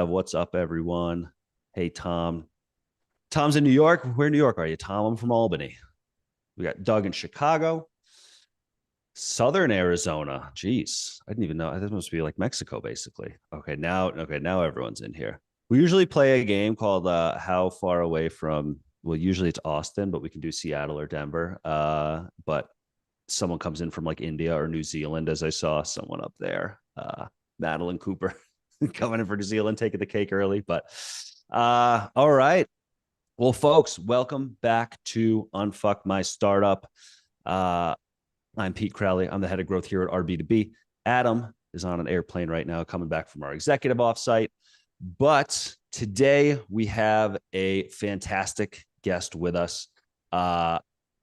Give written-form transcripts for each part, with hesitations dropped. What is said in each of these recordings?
live. What's up, everyone? Hey, Tom. Tom's in New York. Where in New York are you, Tom? I'm from Albany. We got Doug in Chicago. Southern Arizona. Jeez, I didn't even know. This must be like Mexico, basically. Okay, now everyone's in here. We usually play a game called How Far Away From. Well, usually it's Austin, but we can do Seattle or Denver. But someone comes in from like India or New Zealand, as I saw someone up there. Madeline Cooper coming in for New Zealand, taking the cake early. But all right. Well, folks, welcome back to Unfuck My Startup. I'm Pete Crowley. I'm the head of growth here at RB2B. Adam is on an airplane right now, coming back from our executive offsite. But today we have a fantastic guest with us.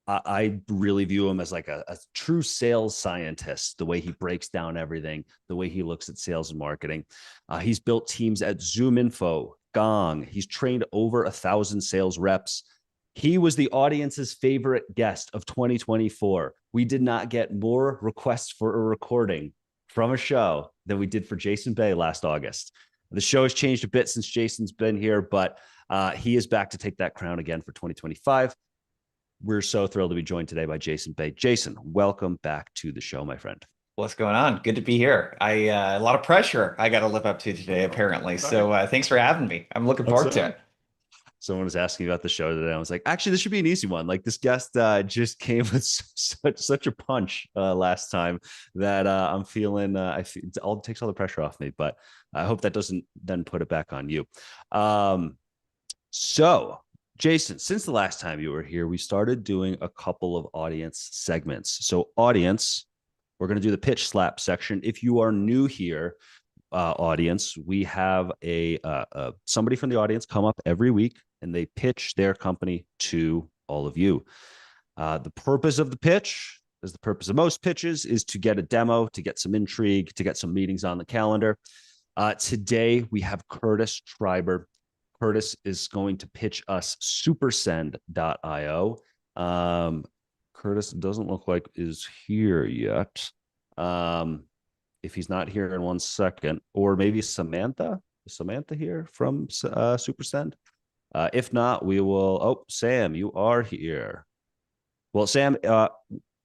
I really view him as like a true sales scientist, the way he breaks down everything, the way he looks at sales and marketing. He's built teams at ZoomInfo, Gong. He's trained over 1,000 sales reps. He was the audience's favorite guest of 2024. We did not get more requests for a recording from a show than we did for Jason Bay last August. The show has changed a bit since Jason's been here, but he is back to take that crown again for 2025. We're so thrilled to be joined today by Jason Bay. Jason, welcome back to the show, my friend. What's going on? Good to be here. A lot of pressure I got to live up to today, apparently. So thanks for having me. I'm looking forward to it. Someone was asking about the show today. I was like, actually, this should be an easy one. Like this guest just came with such a punch last time that I'm feeling. I feel it all takes all the pressure off me. But I hope that doesn't then put it back on you. So, Jason, since the last time you were here, we started doing a couple of audience segments. So, audience, we're going to do the pitch slap section. If you are new here, audience, we have somebody from the audience come up every week and they pitch their company to all of you. The purpose of the pitch, as the purpose of most pitches, is to get a demo, to get some intrigue, to get some meetings on the calendar. Today, we have Curtis Schreiber. Curtis is going to pitch us supersend.io. Curtis doesn't look like is here yet. If he's not here in 1 second, or maybe Samantha. Is Samantha here from Supersend? If not, we will. Oh, Sam, you are here. Well, Sam,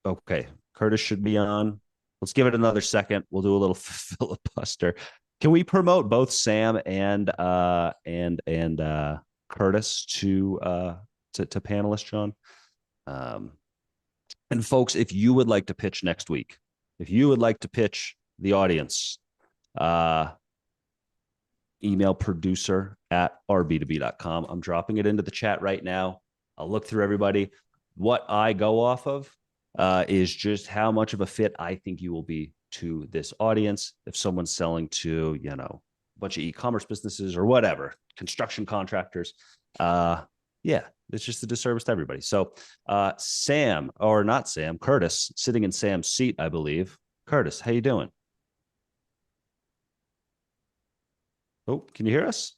okay. Curtis should be on. Let's give it another second. We'll do a little filibuster. Can we promote both Sam and Curtis to panelists, John? And folks, if you would like to pitch next week, if you would like to pitch the audience, email producer@rb2b.com. I'm dropping it into the chat right now. I'll look through everybody. What I go off of is just how much of a fit I think you will be to this audience. If someone's selling to, a bunch of e-commerce businesses or whatever, construction contractors, yeah, it's just a disservice to everybody. So Sam, or not Sam, Curtis, sitting in Sam's seat, I believe. Curtis, how you doing? Oh, can you hear us?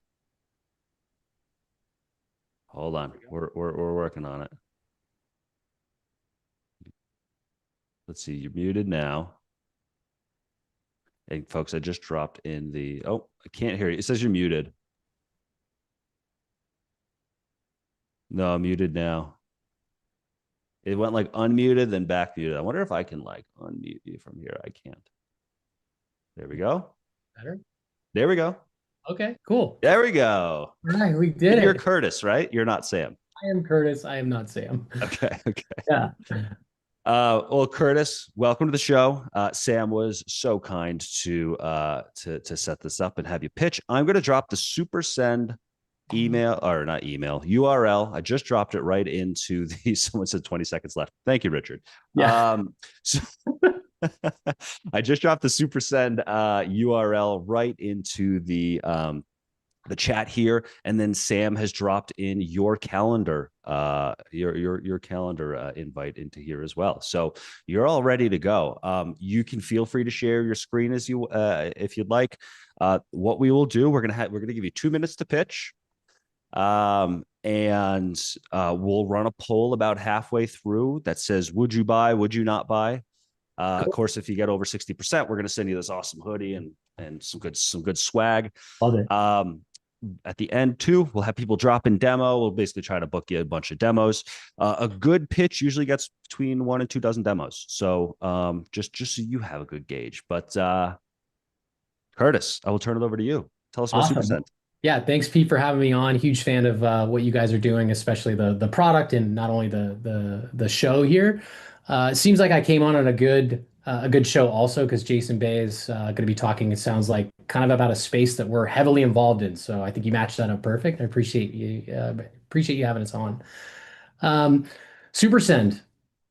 Hold on. We're working on it. Let's see. You're muted now. Hey, folks, I just dropped in the... Oh, I can't hear you. It says you're muted. No, I'm muted now. It went like unmuted, then back muted. I wonder if I can like unmute you from here. I can't. There we go. Better? There we go. Okay, cool. There we go. All right, we did it. You're Curtis, right? You're not Sam. I am Curtis. I am not Sam. Okay. Yeah. Well, Curtis, welcome to the show. Sam was so kind to set this up and have you pitch. I'm going to drop the SuperSend URL. I just dropped it right into the. Someone said 20 seconds left. Thank you, Richard. Yeah. So I just dropped the SuperSend URL right into the chat here, and then Sam has dropped in your calendar, your calendar invite into here as well. So you're all ready to go. You can feel free to share your screen as you if you'd like. What we will do, we're gonna give you 2 minutes to pitch. And we'll run a poll about halfway through that says, would you buy, would you not buy? Cool. Of course, if you get over 60%, we're going to send you this awesome hoodie and some good swag. Love it. at the end too, we'll have people drop in demo. We'll basically try to book you a bunch of demos. A good pitch usually gets between 1 and 2 dozen demos. So just so you have a good gauge. But Curtis, I will turn it over to you. Tell us about Awesome. SuperSend. Yeah, thanks Pete for having me on. Huge fan of what you guys are doing, especially the product and not only the show here. It seems like I came on a good show also because Jason Bay is going to be talking. It sounds like kind of about a space that we're heavily involved in. So I think you matched that up perfect. I appreciate you having us on. Um, Super Send.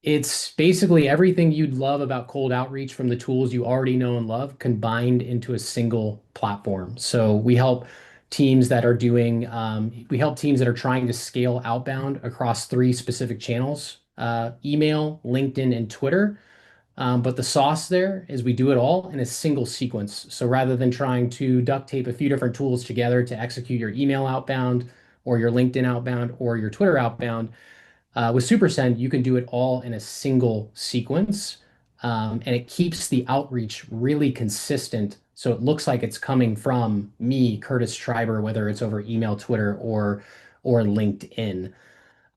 It's basically everything you'd love about cold outreach from the tools you already know and love combined into a single platform. So we help teams that are trying to scale outbound across three specific channels, email, LinkedIn, and Twitter. But the sauce there is we do it all in a single sequence. So rather than trying to duct tape a few different tools together to execute your email outbound or your LinkedIn outbound or your Twitter outbound, with SuperSend, you can do it all in a single sequence, and it keeps the outreach really consistent. So it looks like it's coming from me, Curtis Schreiber, whether it's over email, Twitter, or LinkedIn.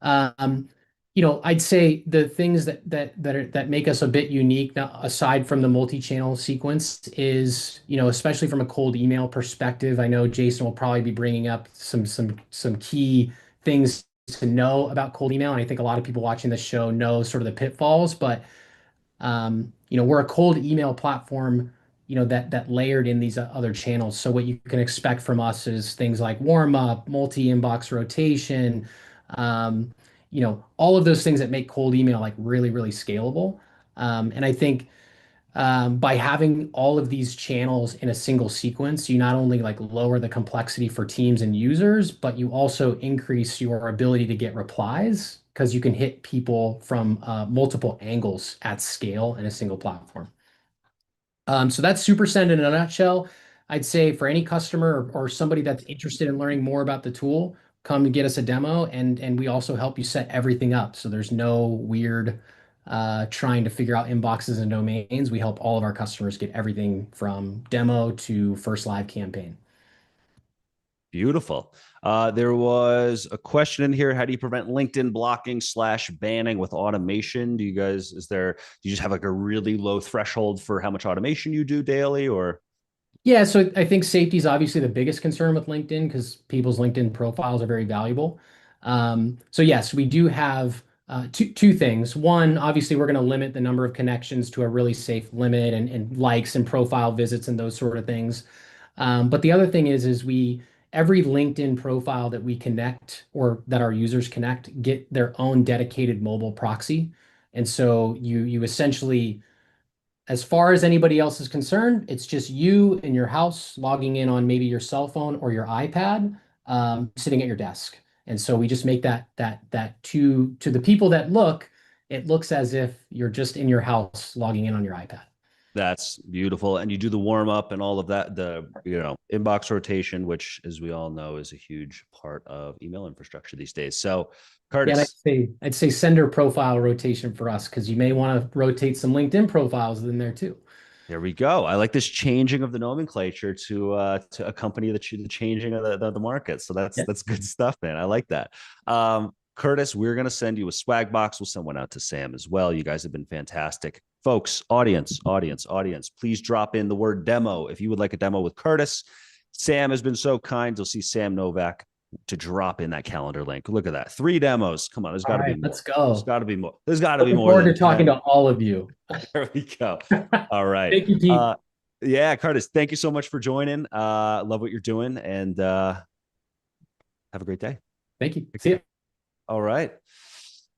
Um, I'd say the things that make us a bit unique, now, aside from the multi-channel sequence, is especially from a cold email perspective. I know Jason will probably be bringing up some key things to know about cold email, and I think a lot of people watching this show know sort of the pitfalls. But we're a cold email platform, that layered in these other channels. So what you can expect from us is things like warm up, multi-inbox rotation, all of those things that make cold email like really, really scalable. And I think by having all of these channels in a single sequence, you not only like lower the complexity for teams and users, but you also increase your ability to get replies because you can hit people from multiple angles at scale in a single platform. So that's SuperSend in a nutshell. I'd say for any customer or somebody that's interested in learning more about the tool, come and get us a demo, and we also help you set everything up. So there's no weird trying to figure out inboxes and domains. We help all of our customers get everything from demo to first live campaign. Beautiful. There was a question in here. How do you prevent LinkedIn blocking / banning with automation? Do you just have like a really low threshold for how much automation you do daily, or? Yeah, so I think safety is obviously the biggest concern with LinkedIn because people's LinkedIn profiles are very valuable. So yes, we do have two things. One, obviously, we're going to limit the number of connections to a really safe limit and likes and profile visits and those sort of things. But the other thing is every LinkedIn profile that we connect or that our users connect get their own dedicated mobile proxy. And so you essentially, as far as anybody else is concerned, it's just you in your house logging in on maybe your cell phone or your iPad, sitting at your desk. And so we just make that to the people that look, it looks as if you're just in your house logging in on your iPad. That's beautiful. And you do the warm up and all of that, the inbox rotation, which, as we all know, is a huge part of email infrastructure these days. So, Yeah, and Curtis. I'd say sender profile rotation for us because you may want to rotate some LinkedIn profiles in there too. There we go. I like this changing of the nomenclature to accompany the changing of the market. So Yeah. that's good stuff, man. I like that. Curtis, we're gonna send you a swag box. We'll send one out to Sam as well. You guys have been fantastic, folks. Audience. Please drop in the word demo if you would like a demo with Curtis. Sam has been so kind. You'll see Sam Novak to drop in that calendar link. Look at that. 3 demos. Come on, there's got to be more. Let's go. There's got to be more. There's got to be Looking more forward than to talking 10. to all of you. There we go. All right. Thank you, Pete. Yeah, Curtis, thank you so much for joining. Love what you're doing, and have a great day. Thank you. See you. All right.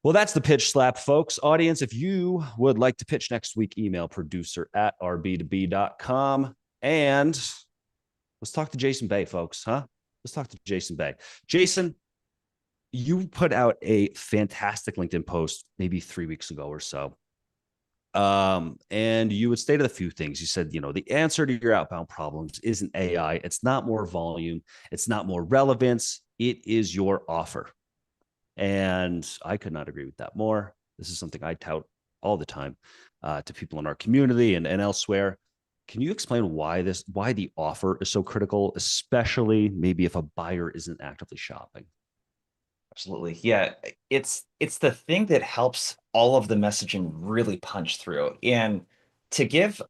Well, that's the pitch slap, folks. Audience, if you would like to pitch next week, email producer@rb2b.com. And let's talk to Jason Bay, folks, huh? Let's talk to Jason Bay. Jason, you put out a fantastic LinkedIn post maybe 3 weeks ago or so. And you had stated a few things. You said, the answer to your outbound problems isn't AI. It's not more volume. It's not more relevance. It is your offer. And I could not agree with that more. This is something I tout all the time to people in our community and elsewhere. Can you explain why the offer is so critical, especially maybe if a buyer isn't actively shopping? Absolutely. Yeah, it's the thing that helps all of the messaging really punch through. And to give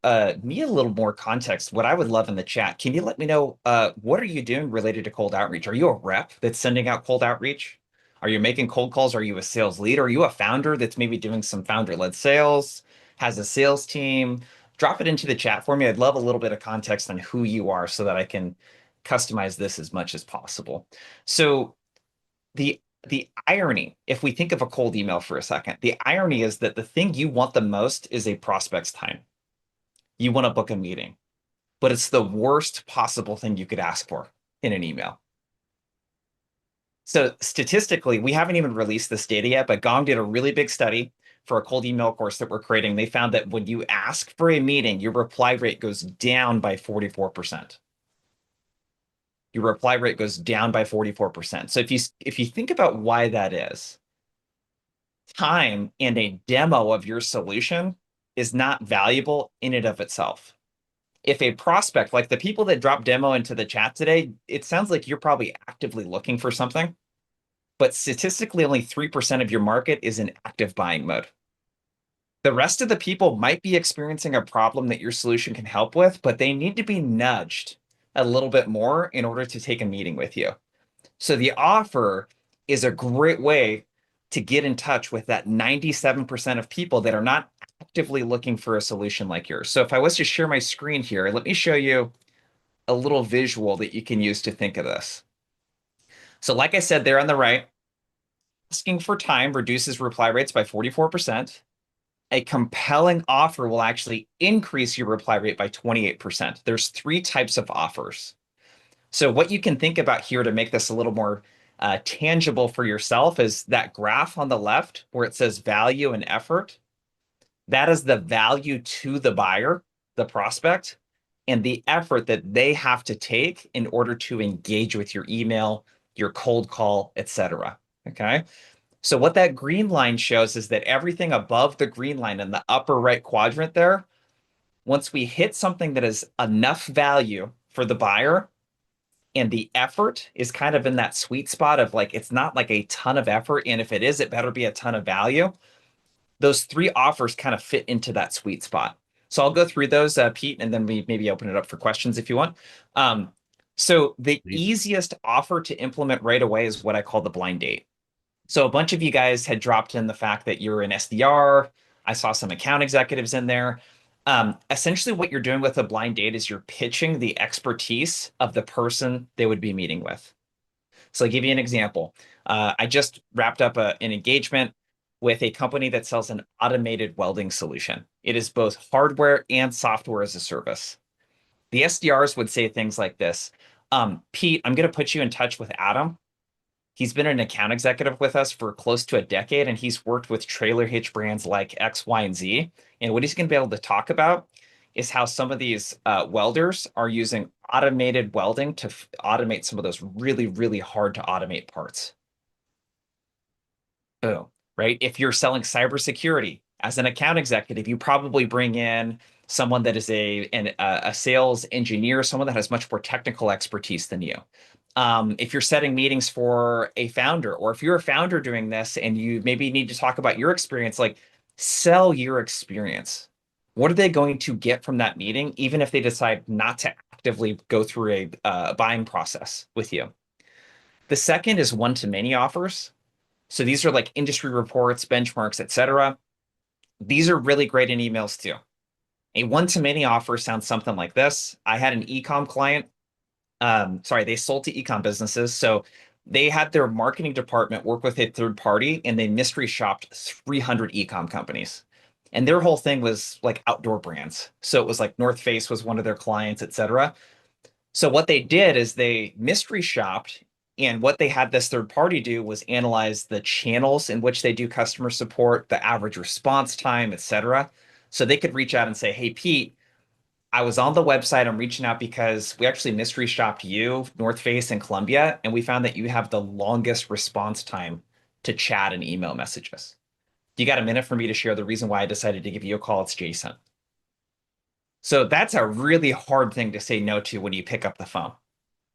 me a little more context, what I would love in the chat, can you let me know what are you doing related to cold outreach? Are you a rep that's sending out cold outreach? Are you making cold calls? Are you a sales lead? Are you a founder that's maybe doing some founder-led sales, has a sales team? Drop it into the chat for me. I'd love a little bit of context on who you are so that I can customize this as much as possible. So the irony, if we think of a cold email for a second, the irony is that the thing you want the most is a prospect's time. You want to book a meeting, but it's the worst possible thing you could ask for in an email. So statistically, we haven't even released this data yet, but Gong did a really big study for a cold email course that we're creating. They found that when you ask for a meeting, your reply rate goes down by 44%. Your reply rate goes down by 44%. So if you think about why that is, time and a demo of your solution is not valuable in and of itself. If a prospect, like the people that dropped demo into the chat today, it sounds like you're probably actively looking for something, but statistically only 3% of your market is in active buying mode. The rest of the people might be experiencing a problem that your solution can help with, but they need to be nudged a little bit more in order to take a meeting with you. So the offer is a great way to get in touch with that 97% of people that are not actively looking for a solution like yours. So if I was to share my screen here, let me show you a little visual that you can use to think of this. So like I said there on the right, asking for time reduces reply rates by 44%. A compelling offer will actually increase your reply rate by 28%. There's 3 types of offers. So what you can think about here to make this a little more tangible for yourself is that graph on the left where it says value and effort. That is the value to the buyer, the prospect, and the effort that they have to take in order to engage with your email, your cold call, etc. Okay. So what that green line shows is that everything above the green line in the upper right quadrant there, once we hit something that is enough value for the buyer, and the effort is kind of in that sweet spot of like, it's not like a ton of effort. And if it is, it better be a ton of value. Those 3 offers kind of fit into that sweet spot. So I'll go through those, Pete, and then we maybe open it up for questions if you want. So the easiest offer to implement right away is what I call the blind date. So a bunch of you guys had dropped in the fact that you're an SDR. I saw some account executives in there. Essentially, what you're doing with a blind date is you're pitching the expertise of the person they would be meeting with. So I'll give you an example. I just wrapped up an engagement with a company that sells an automated welding solution. It is both hardware and software as a service. The SDRs would say things like this. Pete, I'm going to put you in touch with Adam. He's been an account executive with us for close to a decade, and he's worked with trailer hitch brands like X, Y, and Z. And what he's going to be able to talk about is how some of these welders are using automated welding to automate some of those really, really hard to automate parts. Boom, right? If you're selling cybersecurity as an account executive, you probably bring in someone that is a sales engineer, someone that has much more technical expertise than you. If you're setting meetings for a founder, or if you're a founder doing this and you maybe need to talk about your experience, like sell your experience. What are they going to get from that meeting, even if they decide not to actively go through a buying process with you? The second is one-to-many offers. So these are like industry reports, benchmarks, etc. These are really great in emails too. A one-to-many offer sounds something like this. I had an e-com client. They sold to e-com businesses. So they had their marketing department work with a third party and they mystery shopped 300 e-com companies. And their whole thing was like outdoor brands. So it was like North Face was one of their clients, etc. So what they did is they mystery shopped, and what they had this third party do was analyze the channels in which they do customer support, the average response time, etc. So they could reach out and say, hey, Pete, I was on the website. I'm reaching out because we actually mystery shopped you, North Face and Columbia, and we found that you have the longest response time to chat and email messages. You got a minute for me to share the reason why I decided to give you a call? It's Jason. So that's a really hard thing to say no to when you pick up the phone,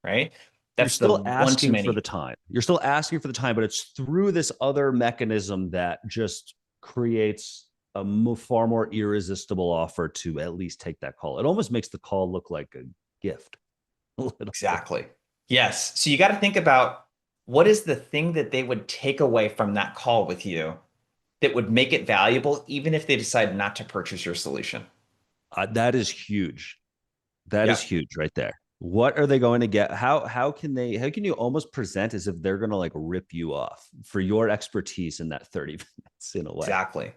right? You're That's the still one too asking for the many. time. You're still asking for the time, but it's through this other mechanism that just creates a far more irresistible offer to at least take that call. It almost makes the call look like a gift a little bit. Exactly. Yes. So you got to think about what is the thing that they would take away from that call with you that would make it valuable, even if they decide not to purchase your solution. That is huge. That is Yep. huge right there. What are they going to get? How can they? How can you almost present as if they're going to like rip you off for your expertise in that 30 minutes in a way? Exactly.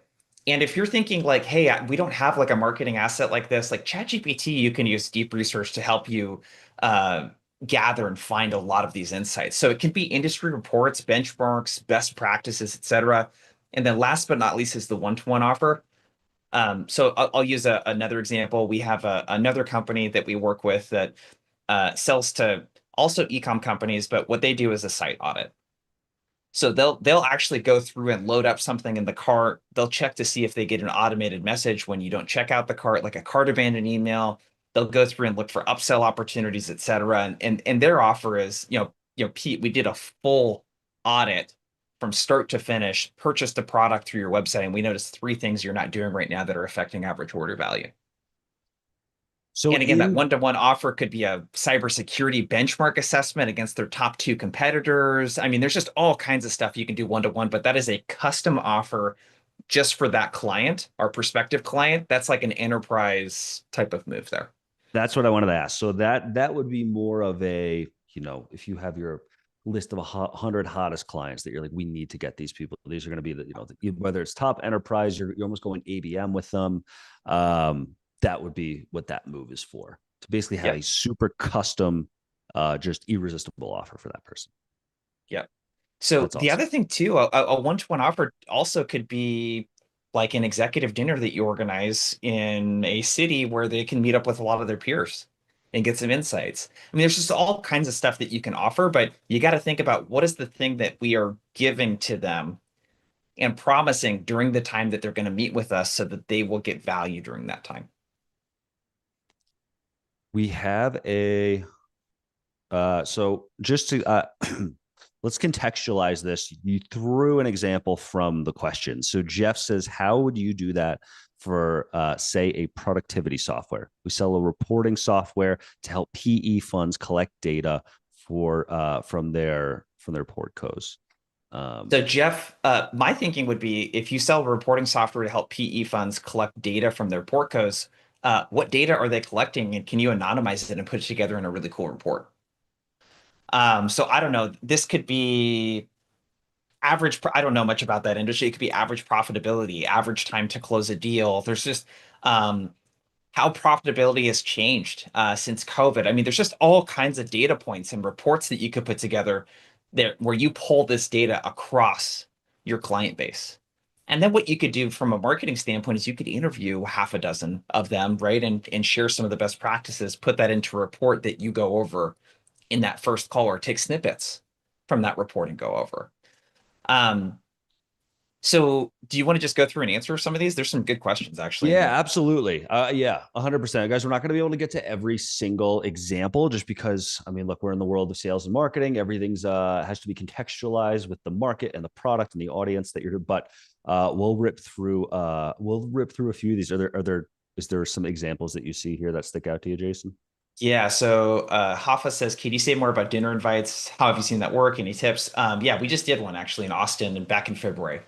And if you're thinking like, hey, we don't have like a marketing asset like this, like ChatGPT, you can use deep research to help you uh, gather and find a lot of these insights. So it can be industry reports, benchmarks, best practices, etc. And then last but not least is the one-to-one offer. So I'll use another example. We have another company that we work with that sells to also e-com companies, but what they do is a site audit. So they'll actually go through and load up something in the cart. They'll check to see if they get an automated message when you don't check out the cart, like a cart abandon email. They'll go through and look for upsell opportunities, et cetera. And their offer is, Pete, we did a full audit from start to finish, purchased a product through your website, and we noticed three things you're not doing right now that are affecting average order value. So And again, that in one-to-one offer could be a cybersecurity benchmark assessment against their top two competitors. I mean, there's just all kinds of stuff you can do one-to-one, but that is a custom offer just for that client, our prospective client. That's like an enterprise type of move there. That's what I wanted to ask. So that would be more of a, if you have your list of 100 hottest clients that you're like, we need to get these people. These are going to be whether it's top enterprise, you're almost going ABM with them. That would be what that move is for, to basically have a Yep. super custom, just irresistible offer for that person. Yep. So That's the awesome. other thing too, a one-to-one offer also could be like an executive dinner that you organize in a city where they can meet up with a lot of their peers and get some insights. I mean, there's just all kinds of stuff that you can offer, but you got to think about what is the thing that we are giving to them and promising during the time that they're going to meet with us so that they will get value during that time. We have so just to let's contextualize this. You threw an example from the question. So Jeff says, how would you do that for, say, a productivity software? We sell a reporting software to help PE funds collect data from their portcos. So Jeff, my thinking would be if you sell reporting software to help PE funds collect data from their portcos, what data are they collecting and can you anonymize it and put it together in a really cool report? So I don't know. This could be average. I don't know much about that industry. It could be average profitability, average time to close a deal. There's just how profitability has changed since COVID. I mean, there's just all kinds of data points and reports that you could put together there where you pull this data across your client base. And then what you could do from a marketing standpoint is you could interview half a dozen of them, right? And share some of the best practices, put that into a report that you go over in that first call or take snippets from that report and go over. Um, so do you want to just go through and answer some of these? There's some good questions actually in Yeah, here. absolutely. Yeah, 100%. Guys, we're not going to be able to get to every single example just because, I mean, look, we're in the world of sales and marketing. Everything's has to be contextualized with the market and the product and the audience that you're, but we'll rip through a few of these. Is there some examples that you see here that stick out to you, Jason? Yeah, so Hoffa says, can you say more about dinner invites? How have you seen that work? Any tips? Yeah, we just did one actually in Austin and back in February.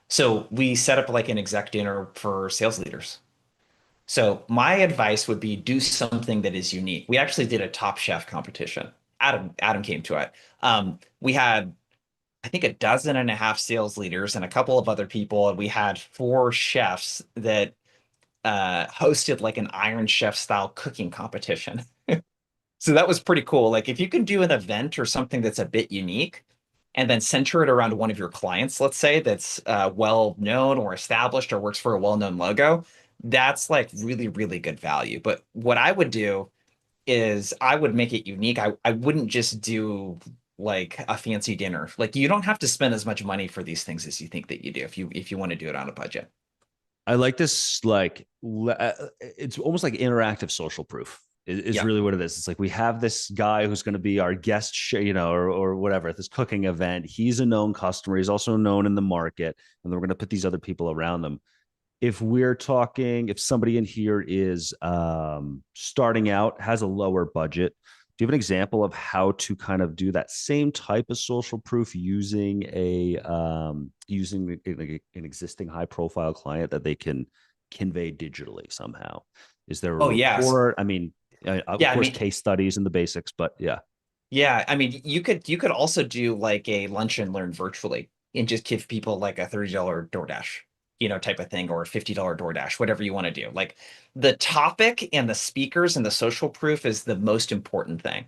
So we set up like an exec dinner for sales leaders. So my advice would be do something that is unique. We actually did a Top Chef competition. Adam came to it. We had, I think, a dozen and a half sales leaders and a couple of other people, and we had four chefs that hosted like an Iron Chef style cooking competition. So that was pretty cool. Like if you can do an event or something that's a bit unique and then center it around one of your clients, let's say that's well known or established or works for a well-known logo, that's like really, really good value. But what I would do is I would make it unique. I wouldn't just do like a fancy dinner. Like you don't have to spend as much money for these things as you think that you do if you want to do it on a budget. I like this, it's almost like interactive social proof is Yeah. really what it is. It's like we have this guy who's going to be our guest, or whatever, at this cooking event. He's a known customer. He's also known in the market. And then we're going to put these other people around them. If somebody in here is starting out, has a lower budget, do you have an example of how to kind of do that same type of social proof using an existing high profile client that they can convey digitally somehow? Is there a Oh, yes. report? I mean, of Yeah. I course, mean, case studies and the basics, but yeah. yeah. I mean, you could also do like a lunch and learn virtually and just give people like a $30 DoorDash, type of thing, or a $50 DoorDash, whatever you want to do. Like the topic and the speakers and the social proof is the most important thing.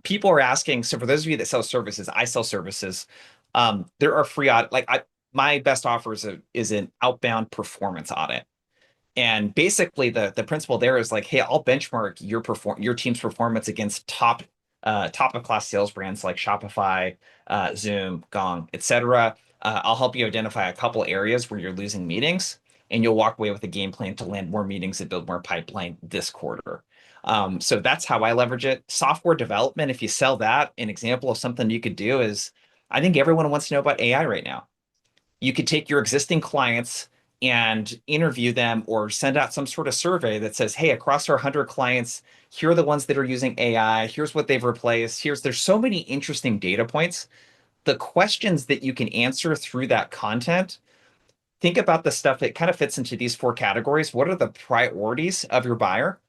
People are asking. So for those of you that sell services, I sell services. There are free audit. My best offer is an outbound performance audit. And basically the principle there is like, hey, I'll benchmark your team's performance against top of class sales brands like Shopify, Zoom, Gong, etc. I'll help you identify a couple areas where you're losing meetings, and you'll walk away with a game plan to land more meetings and build more pipeline this quarter. So that's how I leverage it. Software development, if you sell that, an example of something you could do is, I think everyone wants to know about AI right now. You could take your existing clients and interview them, or send out some sort of survey that says, hey, across our 100 clients, here are the ones that are using AI. Here's what they've replaced. There's so many interesting data points. The questions that you can answer through that content, think about the stuff that kind of fits into these four categories. What are the priorities of your buyer?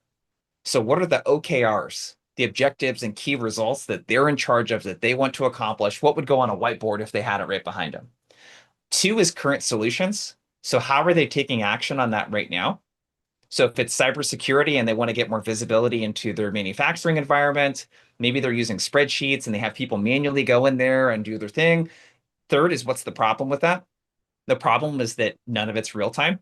So what are the OKRs, the objectives and key results that they're in charge of, that they want to accomplish? What would go on a whiteboard if they had it right behind them? Two is current solutions. So how are they taking action on that right now? So if it's cybersecurity and they want to get more visibility into their manufacturing environment, maybe they're using spreadsheets and they have people manually go in there and do their thing. Third is, what's the problem with that? The problem is that none of it's real time,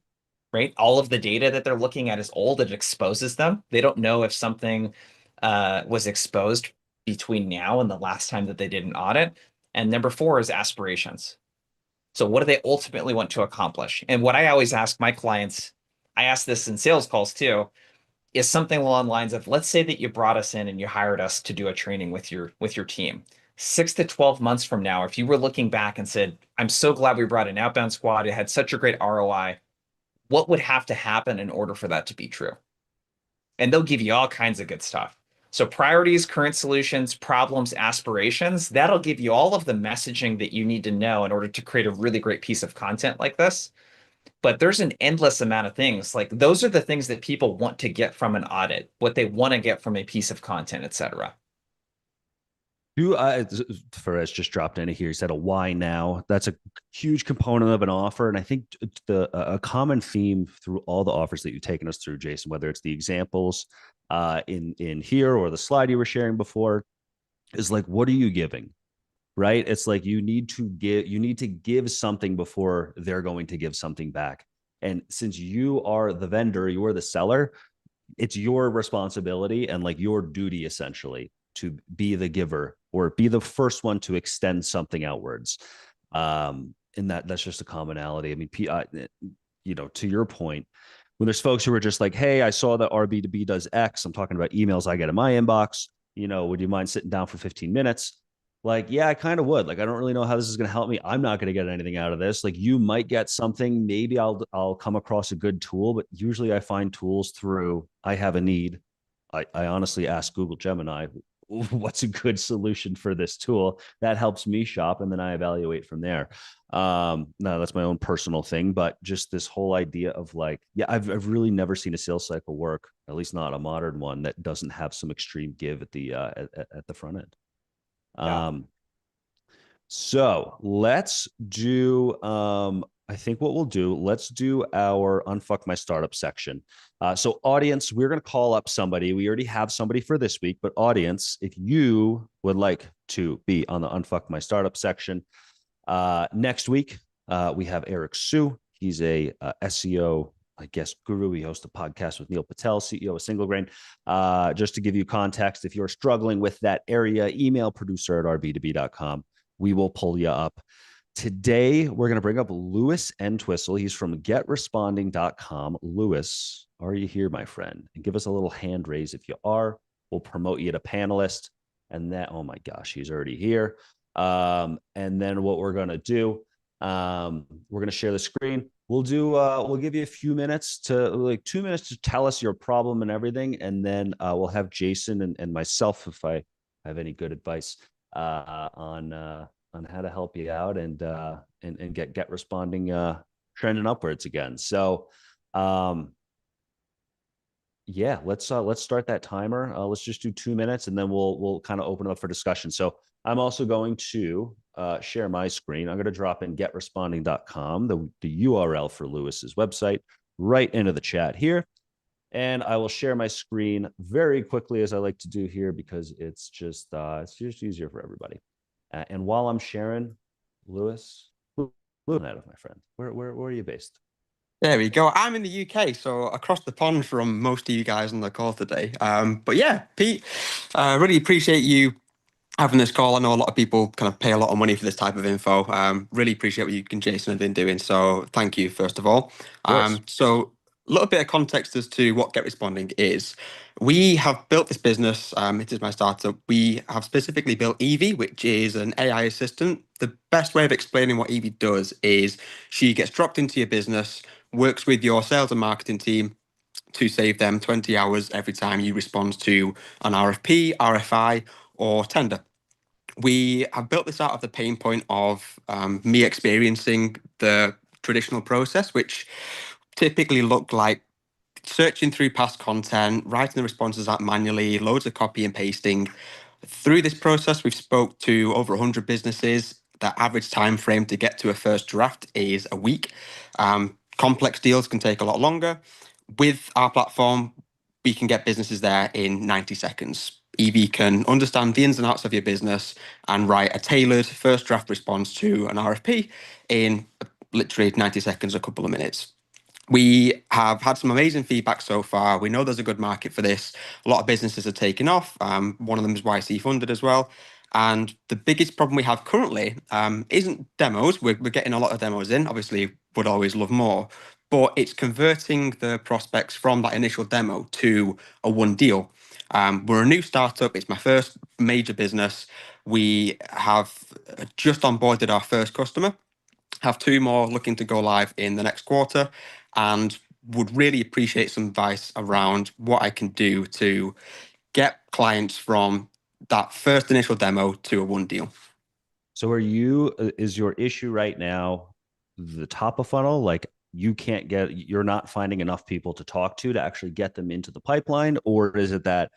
right? All of the data that they're looking at is old. It exposes them. They don't know if something was exposed between now and the last time that they did an audit. And number four is aspirations. So what do they ultimately want to accomplish? And what I always ask my clients, I ask this in sales calls too, is something along the lines of, let's say that you brought us in and you hired us to do a training with your team. 6 to 12 months from now, if you were looking back and said, I'm so glad we brought an outbound squad, it had such a great ROI, what would have to happen in order for that to be true? And they'll give you all kinds of good stuff. So priorities, current solutions, problems, aspirations, that'll give you all of the messaging that you need to know in order to create a really great piece of content like this. But there's an endless amount of things. Like those are the things that people want to get from an audit, what they want to get from a piece of content, etc. Perez just dropped in here. He said a why now. That's a huge component of an offer. And I think a common theme through all the offers that you've taken us through, Jason, whether it's the examples in here or the slide you were sharing before, is like, what are you giving? Right? It's like you need to give something before they're going to give something back. And since you are the vendor, you are the seller, it's your responsibility and like your duty essentially to be the giver or be the first one to extend something outwards. And that's just a commonality. I mean, to your point, when there's folks who are just like, hey, I saw that our B2B does X. I'm talking about emails I get in my inbox. Would you mind sitting down for 15 minutes? Like, yeah, I kind of would. Like, I don't really know how this is going to help me. I'm not going to get anything out of this. Like, you might get something. Maybe I'll come across a good tool, but usually I find tools through, I have a need. I honestly ask Google Gemini, what's a good solution for this tool? That helps me shop, and then I evaluate from there. No, that's my own personal thing, but just this whole idea of like, yeah, I've really never seen a sales cycle work, at least not a modern one, that doesn't have some extreme give at the front end. Yeah. So let's do, I think what we'll do, let's do our Unfuck My Startup section. So audience, we're going to call up somebody. We already have somebody for this week, but audience, if you would like to be on the Unfuck My Startup section, next week, we have Eric Sue. He's a SEO, I guess, guru. He hosts a podcast with Neil Patel, CEO of Single Grain. Just to give you context, if you're struggling with that area, email producer@rb2b.com. We will pull you up. Today, we're going to bring up Lewis Entwistle. He's from getresponding.com. Lewis, are you here, my friend? And give us a little hand raise if you are. We'll promote you to panelist. And then, oh my gosh, he's already here. And then what we're going to do, we're going to share the screen. We'll give you a few minutes to, like 2 minutes to tell us your problem and everything. And then we'll have Jason and myself, if I have any good advice, on how to help you out and get responding trending upwards again. So yeah, let's start that timer. Let's just do 2 minutes and then we'll kind of open it up for discussion. So I'm also going to share my screen. I'm going to drop in getresponding.com, the URL for Lewis's website, right into the chat here. And I will share my screen very quickly, as I like to do here, because it's just easier for everybody. And while I'm sharing, Lewis, my friend, where are you based? There we go. I'm in the UK, so across the pond from most of you guys on the call today. But yeah, Pete, really appreciate you having this call. I know a lot of people kind of pay a lot of money for this type of info. Really appreciate what you and Jason have been doing. So thank you, first of all. So a little bit of context as to what Get Responding is. We have built this business. It is my startup. We have specifically built Evie, which is an AI assistant. The best way of explaining what Evie does is she gets dropped into your business, works with your sales and marketing team to save them 20 hours every time you respond to an RFP, RFI, or tender. We have built this out of the pain point of me experiencing the traditional process, which typically looked like searching through past content, writing the responses out manually, loads of copy and pasting. Through this process, we've spoke to over 100 businesses. The average time frame to get to a first draft is a week. Complex deals can take a lot longer. With our platform, we can get businesses there in 90 seconds. Evie can understand the ins and outs of your business and write a tailored first draft response to an RFP in literally 90 seconds, a couple of minutes. We have had some amazing feedback so far. We know there's a good market for this. A lot of businesses are taking off. One of them is YC funded as well. And the biggest problem we have currently isn't demos. We're getting a lot of demos in. Obviously, would always love more. But it's converting the prospects from that initial demo to a one deal. We're a new startup. It's my first major business. We have just onboarded our first customer, have 2 more looking to go live in the next quarter, and would really appreciate some advice around what I can do to get clients from that first initial demo to a one deal. So is your issue right now the top of funnel? Like you're not finding enough people to talk to actually get them into the pipeline? Or is it that,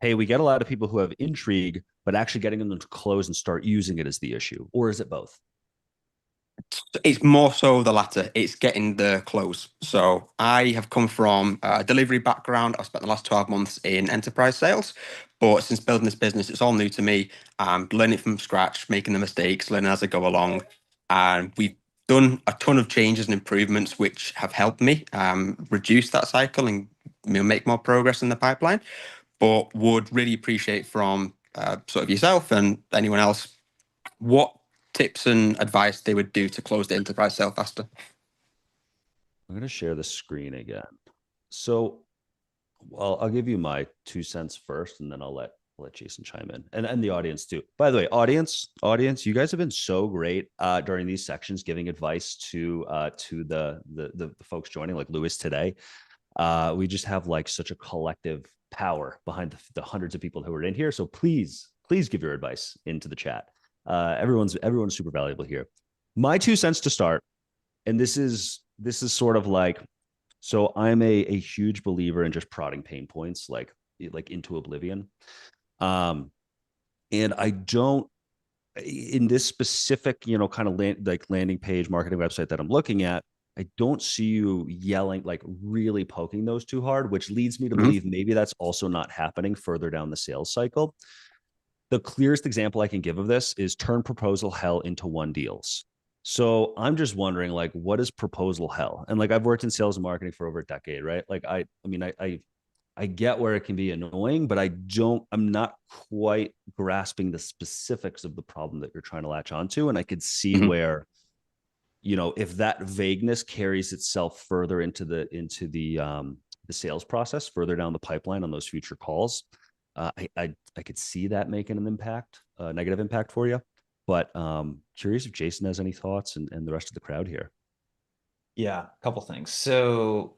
hey, we get a lot of people who have intrigue, but actually getting them to close and start using it is the issue? Or is it both? It's more so the latter. It's getting the close. So I have come from a delivery background. I've spent the last 12 months in enterprise sales, but since building this business, it's all new to me. Learning from scratch, making the mistakes, learning as I go along. And we've done a ton of changes and improvements which have helped me reduce that cycle and make more progress in the pipeline. But would really appreciate from sort of yourself and anyone else what tips and advice they would do to close the enterprise sale faster. I'm going to share the screen again. So, well, I'll give you my 2 cents first, and then I'll let Jason chime in, and the audience too. By the way, audience, you guys have been so great during these sections, giving advice to the folks joining, like Lewis today. We just have like such a collective power behind the hundreds of people who are in here. So please give your advice into the chat. Everyone's super valuable here. My 2 cents to start, and this is sort of like, so I'm a huge believer in just prodding pain points like into oblivion. And I don't, in this specific, kind of landing page marketing website that I'm looking at, I don't see you yelling, like really poking those too hard, which leads me to believe maybe that's also not happening further down the sales cycle. The clearest example I can give of this is turn proposal hell into one deals. So I'm just wondering, like, what is proposal hell? And like, I've worked in sales and marketing for over a decade, right? Like, I get where it can be annoying, but I'm not quite grasping the specifics of the problem that you're trying to latch onto. And I could see where you know, if that vagueness carries itself further into the sales process, further down the pipeline on those future calls, I could see that making an impact, negative impact for you. But curious if Jason has any thoughts, and the rest of the crowd here. Yeah, a couple things. So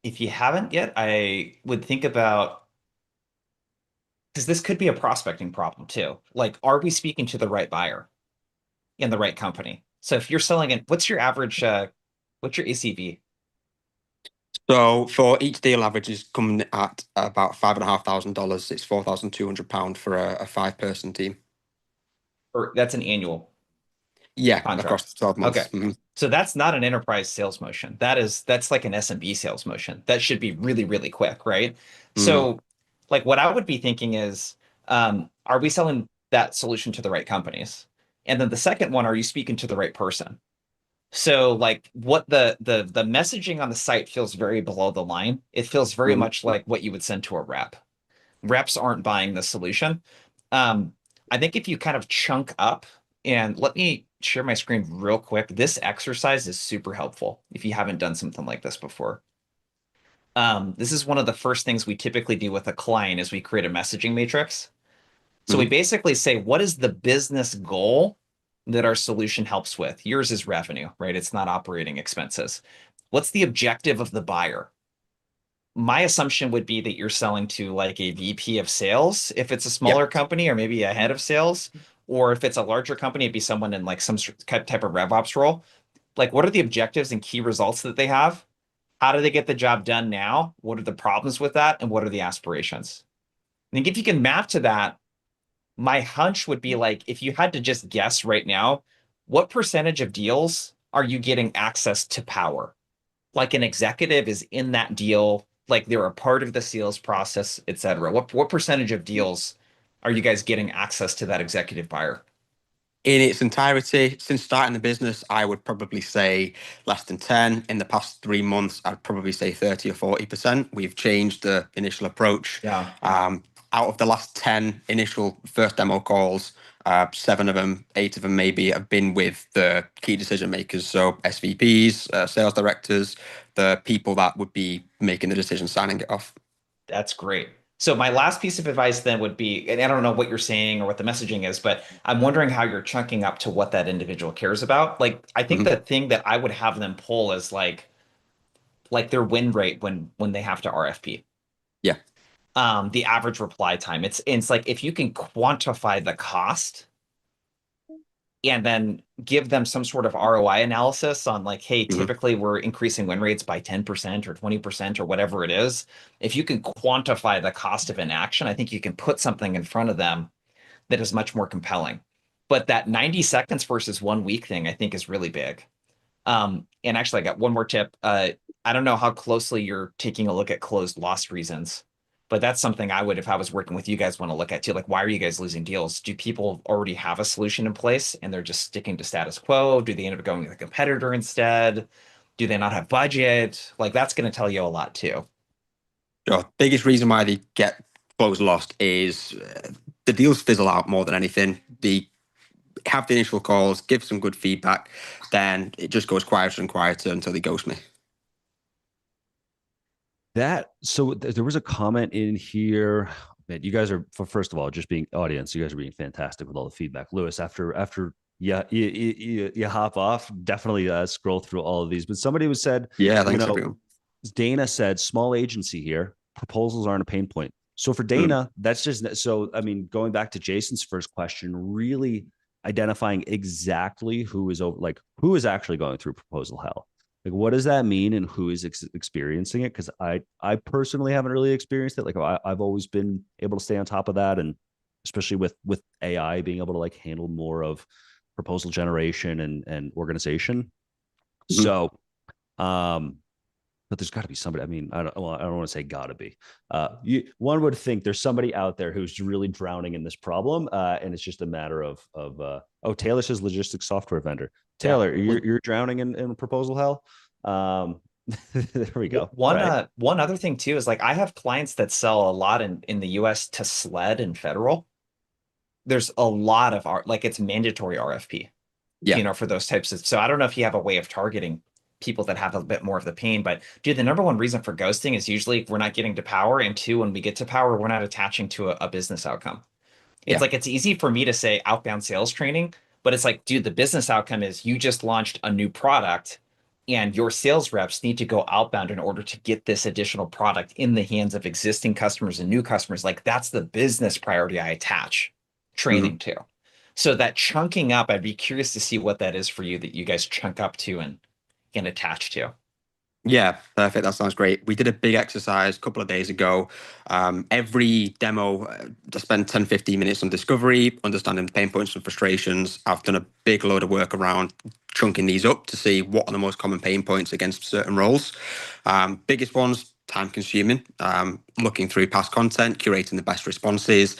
if you haven't yet, I would think about, because this could be a prospecting problem too. Like, are we speaking to the right buyer in the right company? So if you're selling it, what's your average, what's your ACV? So for each deal, average is coming at about $5,500. It's £4,200 for a 5-person team. Or that's an annual Yeah, contract. across the 12 months. Okay. So that's not an enterprise sales motion. That's like an SMB sales motion. That should be really, really quick, right? So like what I would be thinking is, are we selling that solution to the right companies? And then the second one, are you speaking to the right person? So like what the messaging on the site feels very below the line. It feels very much like what you would send to a rep. Reps aren't buying the solution. Um, I think if you kind of chunk up, and let me share my screen real quick. This exercise is super helpful if you haven't done something like this before. This is one of the first things we typically do with a client is we create a messaging matrix. So we basically say, what is the business goal that our solution helps with? Yours is revenue, right? It's not operating expenses. What's the objective of the buyer? My assumption would be that you're selling to like a VP of sales if it's a smaller company, or maybe a head of sales, or if it's a larger company, it'd be someone in like some type of RevOps role. Like, what are the objectives and key results that they have? How do they get the job done now? What are the problems with that? And what are the aspirations? I think if you can map to that, my hunch would be like, if you had to just guess right now, what percentage of deals are you getting access to power? Like an executive is in that deal, like they're a part of the sales process, et cetera. What percentage of deals are you guys getting access to that executive buyer? In its entirety, since starting the business, I would probably say less than 10. In the past 3 months, I'd probably say 30 or 40%. We've changed the initial approach. Yeah. Out of the last 10 initial first demo calls, 7 of them, 8 of them maybe have been with the key decision makers. So SVPs, sales directors, the people that would be making the decision, signing it off. That's great. So my last piece of advice then would be, and I don't know what you're saying or what the messaging is, but I'm wondering how you're chunking up to what that individual cares about. Like, I think the thing that I would have them pull is like their win rate when they have to RFP. Yeah. The average reply time. It's like if you can quantify the cost and then give them some sort of ROI analysis on like, hey, typically we're increasing win rates by 10% or 20% or whatever it is. If you can quantify the cost of inaction, I think you can put something in front of them that is much more compelling. But that 90 seconds versus 1 week thing, I think is really big. And actually, I got one more tip. I don't know how closely you're taking a look at closed loss reasons, but that's something I would, if I was working with you guys, want to look at too. Like, why are you guys losing deals? Do people already have a solution in place and they're just sticking to status quo? Do they end up going with a competitor instead? Do they not have budget? Like, that's going to tell you a lot too. The biggest reason why they get closed lost is the deals fizzle out more than anything. They have the initial calls, give some good feedback, then it just goes quieter and quieter until they ghost me. There was a comment in here. Man, you guys are, first of all, just being audience, you guys are being fantastic with all the feedback. Lewis, after you hop off, definitely scroll through all of these. But somebody was said, yeah, thanks everyone. Dana said, small agency here, proposals aren't a pain point. So for Dana, that's just, so I mean, going back to Jason's first question, really identifying exactly who is actually going through proposal hell. Like, what does that mean, and who is experiencing it? Because I personally haven't really experienced it. Like, I've always been able to stay on top of that, and especially with AI being able to like handle more of proposal generation and organization. So, but there's got to be somebody. I mean, I don't want to say got to be. One would think there's somebody out there who's really drowning in this problem, and it's just a matter of Taylor says logistics software vendor. Taylor, you're drowning in proposal hell. There we go. One other thing too is like I have clients that sell a lot in the US to SLED and federal. There's a lot of like it's mandatory RFP. Yeah. you know, for those types of, so I don't know if you have a way of targeting people that have a bit more of the pain, but dude, the number one reason for ghosting is usually we're not getting to power. And two, when we get to power, we're not attaching to a business outcome. It's Yeah. like, it's easy for me to say outbound sales training, but it's like, dude, the business outcome is you just launched a new product and your sales reps need to go outbound in order to get this additional product in the hands of existing customers and new customers. Like, that's the business priority I attach training to. So that chunking up, I'd be curious to see what that is for you that you guys chunk up to and can attach to. Yeah, perfect. That sounds great. We did a big exercise a couple of days ago. Every demo, I spent 10, 15 minutes on discovery, understanding the pain points and frustrations. I've done a big load of work around chunking these up to see what are the most common pain points against certain roles. Biggest ones, time consuming, looking through past content, curating the best responses,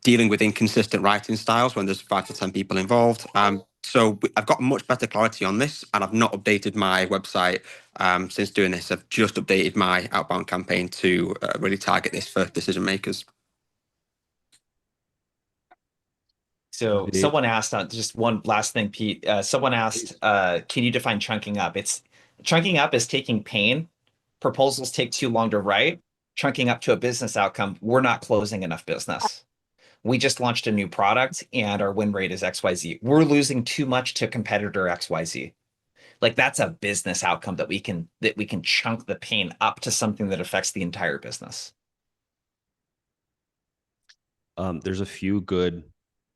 dealing with inconsistent writing styles when there's 5 to 10 people involved. So I've got much better clarity on this, and I've not updated my website since doing this. I've just updated my outbound campaign to really target this for decision makers. So someone asked on just one last thing, Pete. Someone asked, can you define chunking up? It's chunking up is taking pain. Proposals take too long to write. Chunking up to a business outcome. We're not closing enough business. We just launched a new product and our win rate is XYZ. We're losing too much to competitor XYZ. Like, that's a business outcome that we can chunk the pain up to something that affects the entire business. There's a few good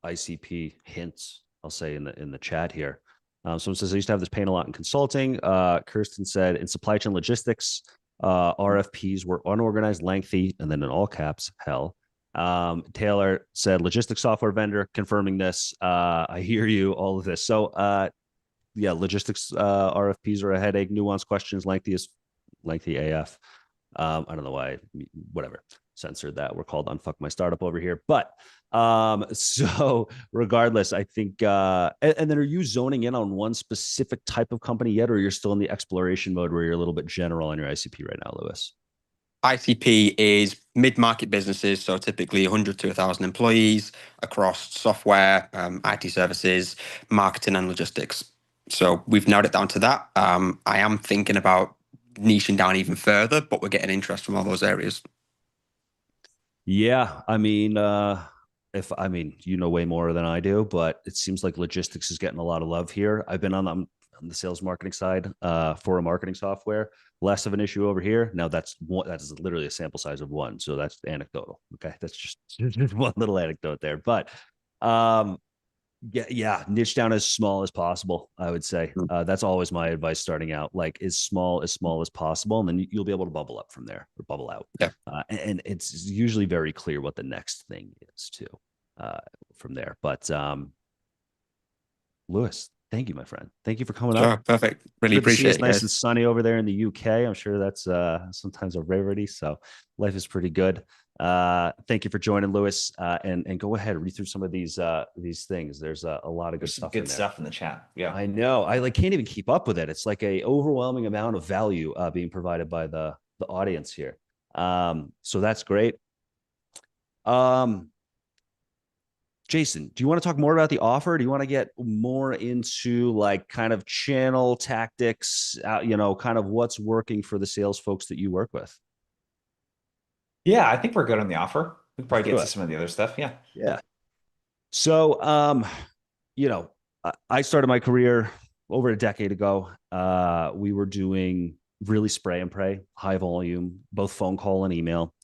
ICP hints, I'll say, in the chat here. Someone says, I used to have this pain a lot in consulting. Kirsten said, in supply chain logistics, RFPs were unorganized, lengthy, and then in all caps, hell. Taylor said, logistics software vendor, confirming this. I hear you, all of this. So yeah, logistics RFPs are a headache. Nuanced questions, lengthy AF. I don't know why, whatever, censored that. We're called Unfuck My Startup over here. But so regardless, I think, and then are you zoning in on one specific type of company yet, or you're still in the exploration mode where you're a little bit general on your ICP right now, Lewis? ICP is mid-market businesses, so typically 100 to 1,000 employees across software, IT services, marketing, and logistics. So we've narrowed it down to that. I am thinking about niching down even further, but we're getting interest from all those areas. Yeah, I mean, you know way more than I do, but it seems like logistics is getting a lot of love here. I've been on the sales marketing side for a marketing software. Less of an issue over here. Now that's literally a sample size of one, so that's anecdotal. Okay, that's just one little anecdote there, but yeah, niche down as small as possible. I would say that's always my advice starting out. Like, as small as possible, and then you'll be able to bubble up from there or bubble out. Yeah, and it's usually very clear what the next thing is too from there. But Lewis, thank you, my friend. Thank you for coming up. Perfect. Really appreciate it. It's nice and sunny over there in the UK. I'm sure that's sometimes a rarity. So life is pretty good. Thank you for joining, Lewis. And go ahead, read through some of these things. There's a lot of good stuff. Good stuff in the chat. Yeah, I know. I can't even keep up with it. It's like a overwhelming amount of value being provided by the audience here. So that's great. Jason, do you want to talk more about the offer? Do you want to get more into like kind of channel tactics, kind of what's working for the sales folks that you work with? Yeah, I think we're good on the offer. We can probably get to some of the other stuff. Yeah. Yeah. So, I started my career over a decade ago. We were doing really spray and pray, high volume, both phone call and email.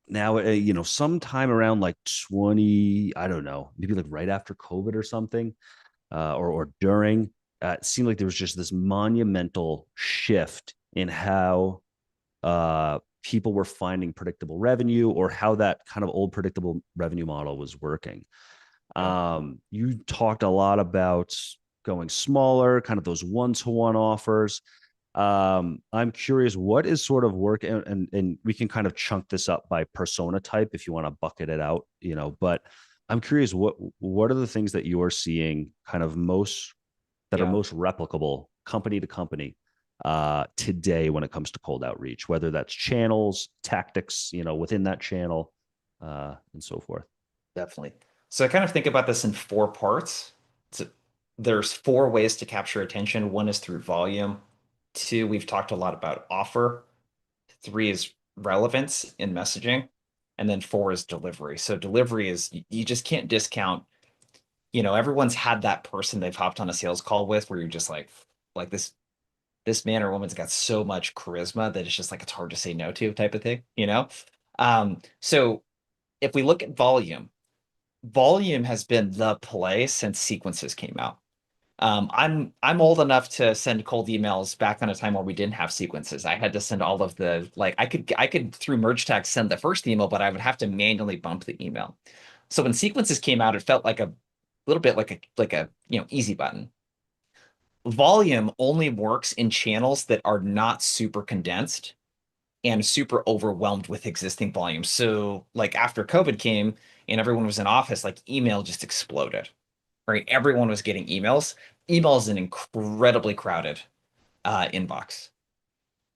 Now, sometime around like 20, I don't know, maybe like right after COVID or something, or during, it seemed like there was just this monumental shift in how people were finding predictable revenue, or how that kind of old predictable revenue model was working. You talked a lot about going smaller, kind of those one-to-one offers. I'm curious, what is sort of work, and we can kind of chunk this up by persona type if you want to bucket it out, but I'm curious, what are the things that you are seeing kind of most that are most replicable company to company today when it comes to cold outreach, whether that's channels, tactics, within that channel, and so forth. Definitely. So I kind of think about this in 4 parts. there's 4 ways to capture attention. 1 is through volume. 2, we've talked a lot about offer. 3 is relevance in messaging. And then 4 is delivery. So delivery is, you just can't discount, everyone's had that person they've hopped on a sales call with where you're just like this man or woman's got so much charisma that it's just like, it's hard to say no to type of thing, So if we look at volume has been the play since sequences came out. I'm old enough to send cold emails back on a time where we didn't have sequences. I had to send all of the I could through merge tags send the first email, but I would have to manually bump the email. So when sequences came out, it felt like a little bit like a easy button. Volume only works in channels that are not super condensed and super overwhelmed with existing volume. So like after COVID came and everyone was in office, like email just exploded, right? Everyone was getting emails. Email is an incredibly crowded inbox,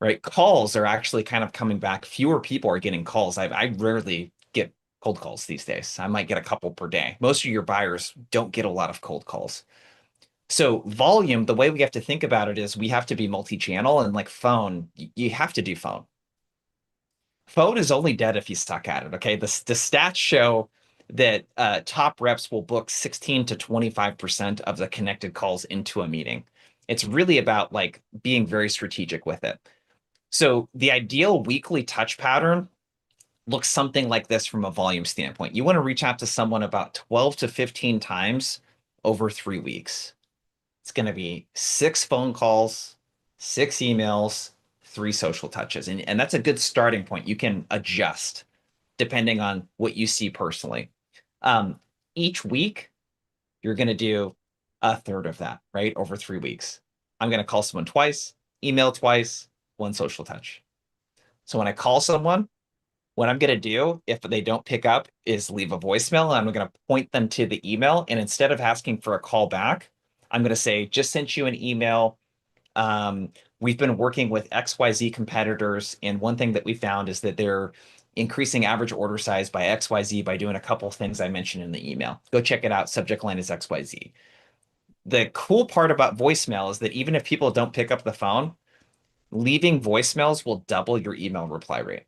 right? Calls are actually kind of coming back. Fewer people are getting calls. I rarely get cold calls these days. I might get a couple per day. Most of your buyers don't get a lot of cold calls. So volume, the way we have to think about it is we have to be multi-channel, and like phone, you have to do phone. Phone is only dead if you suck at it. Okay, the stats show that top reps will book 16 to 25% of the connected calls into a meeting. It's really about like being very strategic with it. So the ideal weekly touch pattern looks something like this from a volume standpoint. You want to reach out to someone about 12 to 15 times over 3 weeks. It's going to be 6 phone calls, 6 emails, 3 social touches. And that's a good starting point. You can adjust depending on what you see personally. Each week, you're going to do a third of that, right? Over 3 weeks. I'm going to call someone twice, email twice, 1 social touch. So when I call someone, what I'm going to do if they don't pick up is leave a voicemail. And I'm going to point them to the email. And instead of asking for a call back, I'm going to say, just sent you an email. We've been working with XYZ competitors. And one thing that we found is that they're increasing average order size by XYZ by doing a couple of things I mentioned in the email. Go check it out. Subject line is XYZ. The cool part about voicemail is that even if people don't pick up the phone, leaving voicemails will double your email reply rate.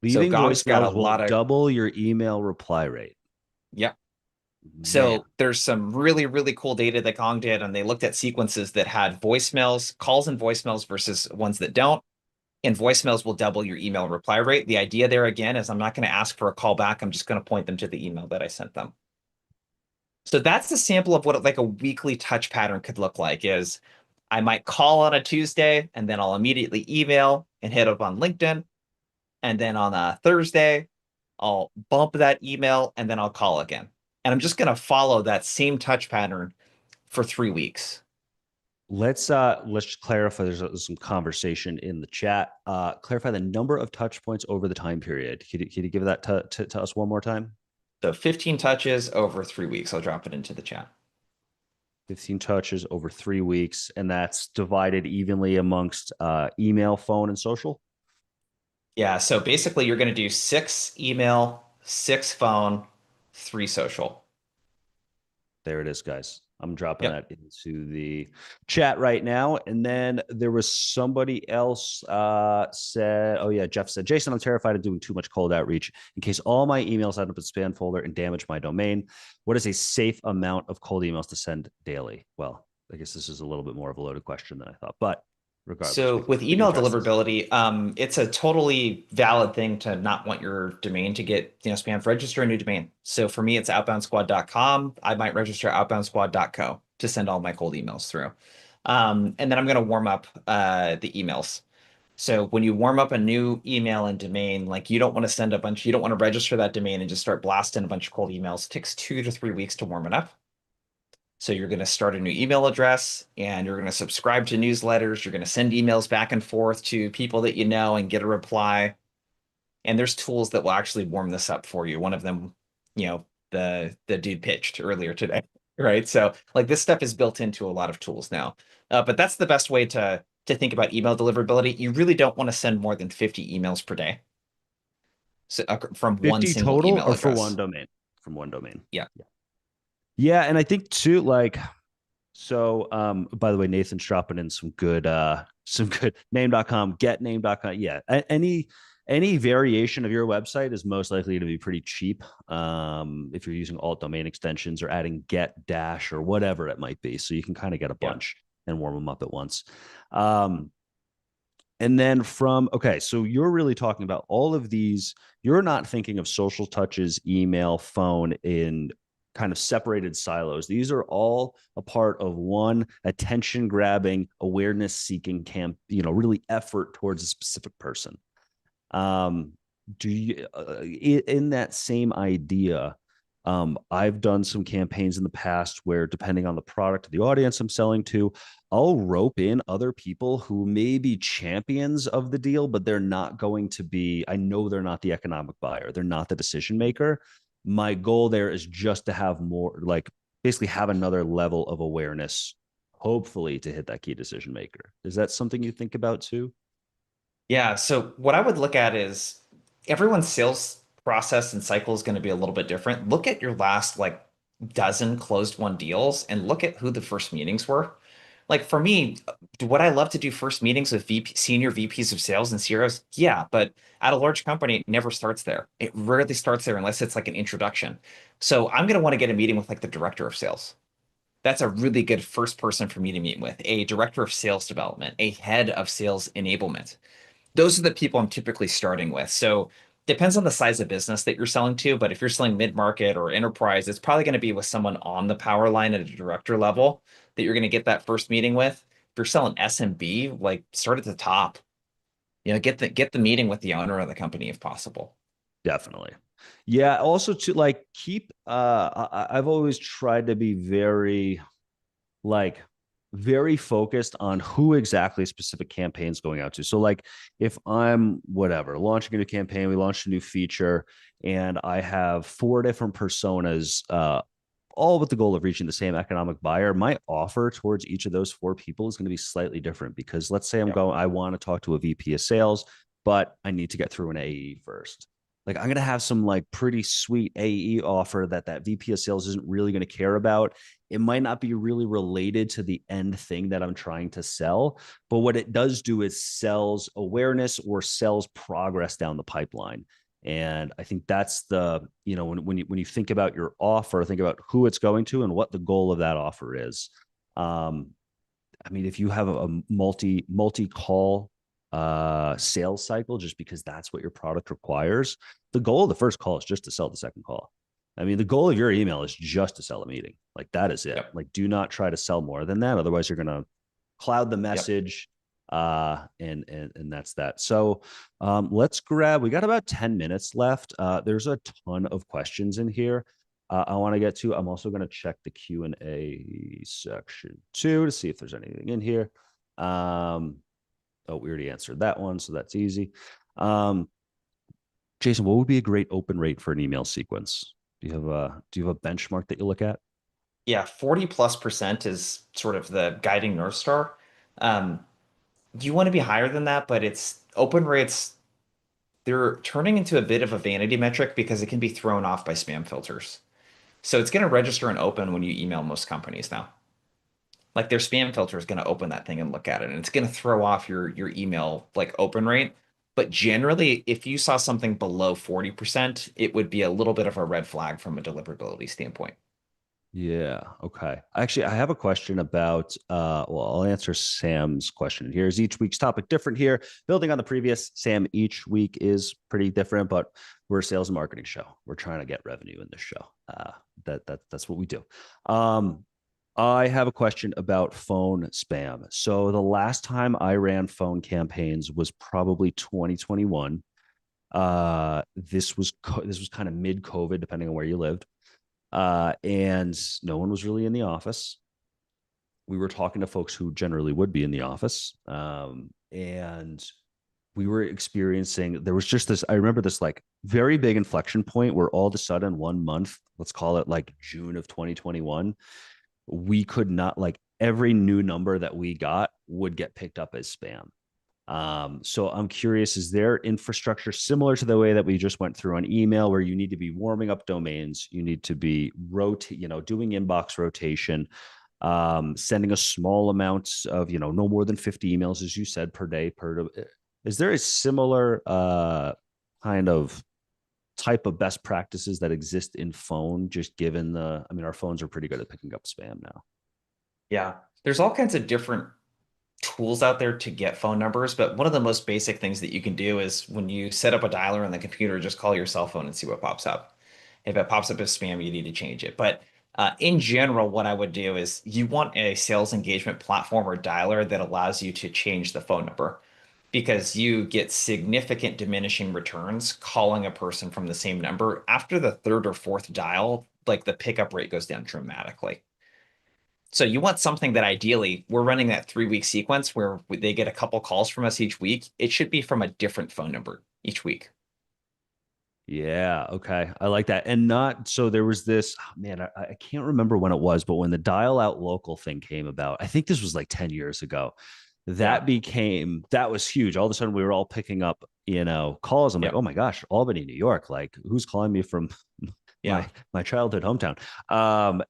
Leaving Gong's got a voicemails will lot of double your email reply rate. Yep. Man. So there's some really, really cool data that Gong did, and they looked at sequences that had voicemails, calls and voicemails versus ones that don't. And voicemails will double your email reply rate. The idea there again is I'm not going to ask for a call back. I'm just going to point them to the email that I sent them. So that's a sample of what like a weekly touch pattern could look like is I might call on a Tuesday and then I'll immediately email and hit up on LinkedIn. And then on a Thursday, I'll bump that email and then I'll call again. And I'm just going to follow that same touch pattern for 3 weeks. Let's clarify. There's some conversation in the chat. Clarify the number of touch points over the time period. Can you give that to us one more time? So 15 touches over 3 weeks. I'll drop it into the chat. 15 touches over 3 weeks, and that's divided evenly amongst email, phone, and social. Yeah. So basically, you're going to do 6 email, 6 phone, 3 social. There it is, guys. I'm dropping that into the chat right now. And then there was somebody else said, oh yeah, Jeff said, Jason, I'm terrified of doing too much cold outreach in case all my emails end up in spam folder and damage my domain. What is a safe amount of cold emails to send daily? Well, I guess this is a little bit more of a loaded question than I thought, but regardless. So with email deliverability, it's a totally valid thing to not want your domain to get spam. Register a new domain. So for me, it's outboundsquad.com. I might register outboundsquad.co to send all my cold emails through. And then I'm going to warm up the emails. So when you warm up a new email and domain, like you don't want to send a bunch, you don't want to register that domain and just start blasting a bunch of cold emails. It takes 2 to 3 weeks to warm it up. So you're going to start a new email address and you're going to subscribe to newsletters. You're going to send emails back and forth to people that you know and get a reply. And there's tools that will actually warm this up for you. One of them, the dude pitched earlier today, right? So like this stuff is built into a lot of tools now. But that's the best way to think about email deliverability. You really don't want to send more than 50 emails per day. So from one single total email or address. for one domain? From one domain. Yeah. Yeah, and I think too, like, so by the way, Nathan's dropping in some good name.com, get name.com. Yeah. Any variation of your website is most likely to be pretty cheap. If you're using alt domain extensions or adding get dash or whatever it might be. So you can kind of get a Yeah. bunch and warm them up at once. And then okay, so you're really talking about all of these. You're not thinking of social touches, email, phone in kind of separated silos. These are all a part of one attention grabbing, awareness seeking really effort towards a specific person. Do you, in that same idea, I've done some campaigns in the past where, depending on the product or the audience I'm selling to, I'll rope in other people who may be champions of the deal, but they're not going to be, I know they're not the economic buyer. They're not the decision maker. My goal there is just to have more, like, basically have another level of awareness, hopefully to hit that key decision maker. Is that something you think about too? Yeah. So what I would look at is everyone's sales process and cycle is going to be a little bit different. Look at your last like dozen closed won deals and look at who the first meetings were. Like for me, would I love to do first meetings with senior VPs of sales and CROs? Yeah, but at a large company, it never starts there. It rarely starts there unless it's like an introduction. So I'm going to want to get a meeting with like the director of sales. That's a really good first person for me to meet with, a director of sales development, a head of sales enablement. Those are the people I'm typically starting with. So depends on the size of business that you're selling to, but if you're selling mid-market or enterprise, it's probably going to be with someone on the power line at a director level that you're going to get that first meeting with. If you're selling SMB, like start at the top. Get the meeting with the owner of the company if possible. Definitely. Yeah. Also to like keep, I've always tried to be like very focused on who exactly specific campaigns going out to. So like if I'm whatever, launching a new campaign, we launched a new feature and I have 4 different personas, all with the goal of reaching the same economic buyer, my offer towards each of those 4 people is going to be slightly different because let's say I want to talk to a VP of sales, but I need to get through an AE first. Like I'm going to have some like pretty sweet AE offer that VP of sales isn't really going to care about. It might not be really related to the end thing that I'm trying to sell, but what it does do is sells awareness or sells progress down the pipeline. And I think that's when you think about your offer, think about who it's going to and what the goal of that offer is. I mean, if you have a multi call sales cycle, just because that's what your product requires, the goal of the first call is just to sell the second call. I mean, the goal of your email is just to sell a meeting. Like that is it. Yep. Like, do not try to sell more than that. Otherwise, you're going to cloud the Yep. message. And that's that. So we got about 10 minutes left. There's a ton of questions in here. I want to get to. I'm also going to check the Q&A section too to see if there's anything in here. We already answered that one, so that's easy. Jason, what would be a great open rate for an email sequence? Do you have a benchmark that you look at? Yeah, 40+% is sort of the guiding North Star. You want to be higher than that, but it's open rates, they're turning into a bit of a vanity metric because it can be thrown off by spam filters. So it's going to register and open when you email most companies now. Like their spam filter is going to open that thing and look at it, and it's going to throw off your email like open rate. But generally, if you saw something below 40%, it would be a little bit of a red flag from a deliverability standpoint. Yeah. Okay. Actually, I have a question about, I'll answer Sam's question here. Is each week's topic different here? Building on the previous, Sam, each week is pretty different, but we're a sales and marketing show. We're trying to get revenue in this show. That's what we do. I have a question about phone spam. So the last time I ran phone campaigns was probably 2021. This was kind of mid-COVID, depending on where you lived. And no one was really in the office. We were talking to folks who generally would be in the office. And we were experiencing, there was just this, I remember this like very big inflection point where all of a sudden 1 month, let's call it like June of 2021, we could not, like every new number that we got would get picked up as spam. So I'm curious, is there infrastructure similar to the way that we just went through on email, where you need to be warming up domains, you need to be doing inbox rotation, sending a small amount of, no more than 50 emails, as you said, per day, is there a similar kind of type of best practices that exist in phone, just given our phones are pretty good at picking up spam now? Yeah, there's all kinds of different tools out there to get phone numbers, but one of the most basic things that you can do is when you set up a dialer on the computer, just call your cell phone and see what pops up. If it pops up as spam, you need to change it. But in general, what I would do is you want a sales engagement platform or dialer that allows you to change the phone number because you get significant diminishing returns calling a person from the same number. After the third or fourth dial, like the pickup rate goes down dramatically. So you want something that ideally we're running that 3-week sequence where they get a couple calls from us each week. It should be from a different phone number each week. Yeah. Okay. I like that. And not so there was this, man, I can't remember when it was, but when the dial out local thing came about, I think this was like 10 years ago. Yeah. That was huge. All of a sudden we were all picking up, calls. I'm like, Yep. oh my gosh, Albany, New York. Like, who's calling me from Yeah. my childhood hometown?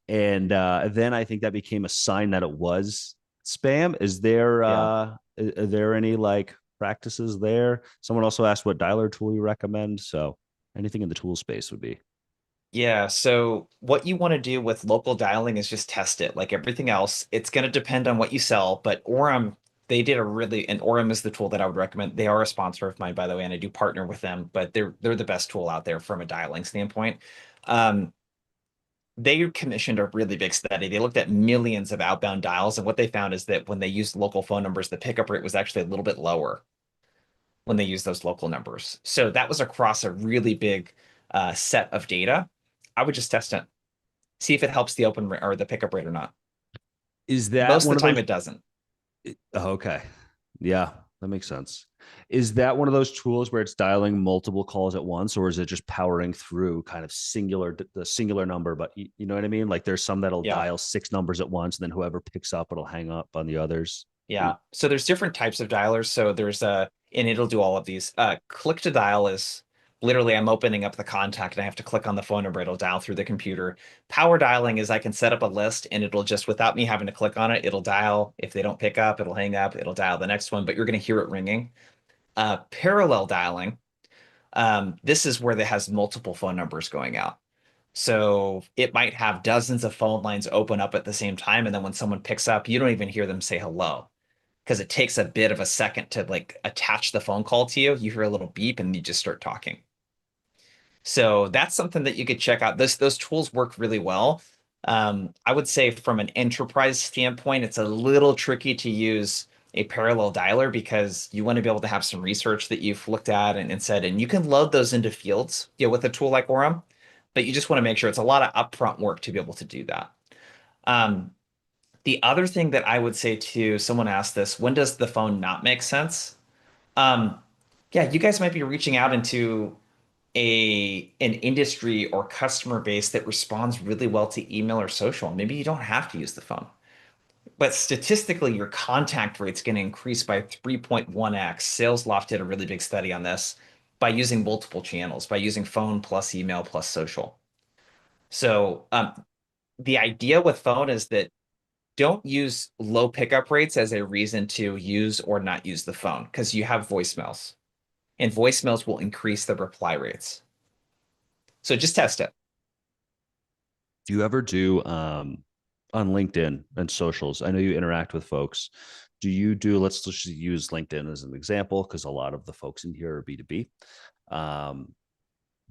And then I think that became a sign that it was spam. Yeah. Are there any like practices there? Someone also asked what dialer tool you recommend. So anything in the tool space would be. Yeah, so what you want to do with local dialing is just test it. Like everything else, it's going to depend on what you sell, but Orem, they did and Orem is the tool that I would recommend. They are a sponsor of mine, by the way, and I do partner with them, but they're the best tool out there from a dialing standpoint. Um, they commissioned a really big study. They looked at millions of outbound dials, and what they found is that when they used local phone numbers, the pickup rate was actually a little bit lower when they use those local numbers. So that was across a really big set of data. I would just test it, see if it helps the open or the pickup rate or not. Is that Most of one the of time, those? it doesn't. Oh, okay. Yeah, that makes sense. Is that one of those tools where it's dialing multiple calls at once, or is it just powering through kind of the singular number? But you know what I mean? Like there's some that'll Yeah. dial 6 numbers at once, and then whoever picks up, it'll hang up on the others. Yeah. So there's different types of dialers. So there's and it'll do all of these. Click to dial is literally I'm opening up the contact and I have to click on the phone number. It'll dial through the computer. Power dialing is I can set up a list and it'll just without me having to click on it, it'll dial. If they don't pick up, it'll hang up, it'll dial the next one, but you're going to hear it ringing. Parallel dialing, this is where it has multiple phone numbers going out. So it might have dozens of phone lines open up at the same time. And then when someone picks up, you don't even hear them say hello because it takes a bit of a second to like attach the phone call to you. You hear a little beep and you just start talking. So that's something that you could check out. Those tools work really well. I would say from an enterprise standpoint, it's a little tricky to use a parallel dialer because you want to be able to have some research that you've looked at and said, and you can load those into fields, with a tool like Orem, but you just want to make sure it's a lot of upfront work to be able to do that. The other thing that I would say to someone asked this, when does the phone not make sense? Um, yeah, you guys might be reaching out into an industry or customer base that responds really well to email or social. Maybe you don't have to use the phone. But statistically, your contact rate's going to increase by 3.1x. SalesLoft did a really big study on this by using multiple channels, by using phone plus email plus social. So the idea with phone is that don't use low pickup rates as a reason to use or not use the phone because you have voicemails and voicemails will increase the reply rates. So just test it. Do you ever do on LinkedIn and socials? I know you interact with folks. Do you do, let's just use LinkedIn as an example, because a lot of the folks in here are B2B.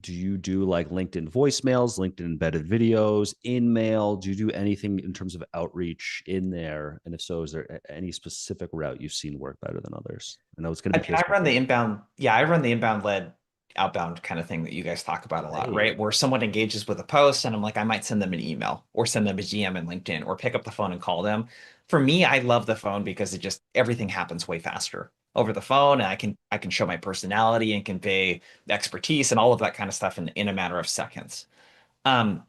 Do you do like LinkedIn voicemails, LinkedIn embedded videos, in mail? Do you do anything in terms of outreach in there? And if so, is there any specific route you've seen work better than others? I know it's going I to be mean, case I by run the case. inbound. Yeah, I run the inbound led outbound kind of thing that you guys talk about a lot, Right. right? Where someone engages with a post and I'm like, I might send them an email or send them a GM in LinkedIn or pick up the phone and call them. For me, I love the phone because it just everything happens way faster over the phone. And I can show my personality and convey expertise and all of that kind of stuff in a matter of seconds. Um,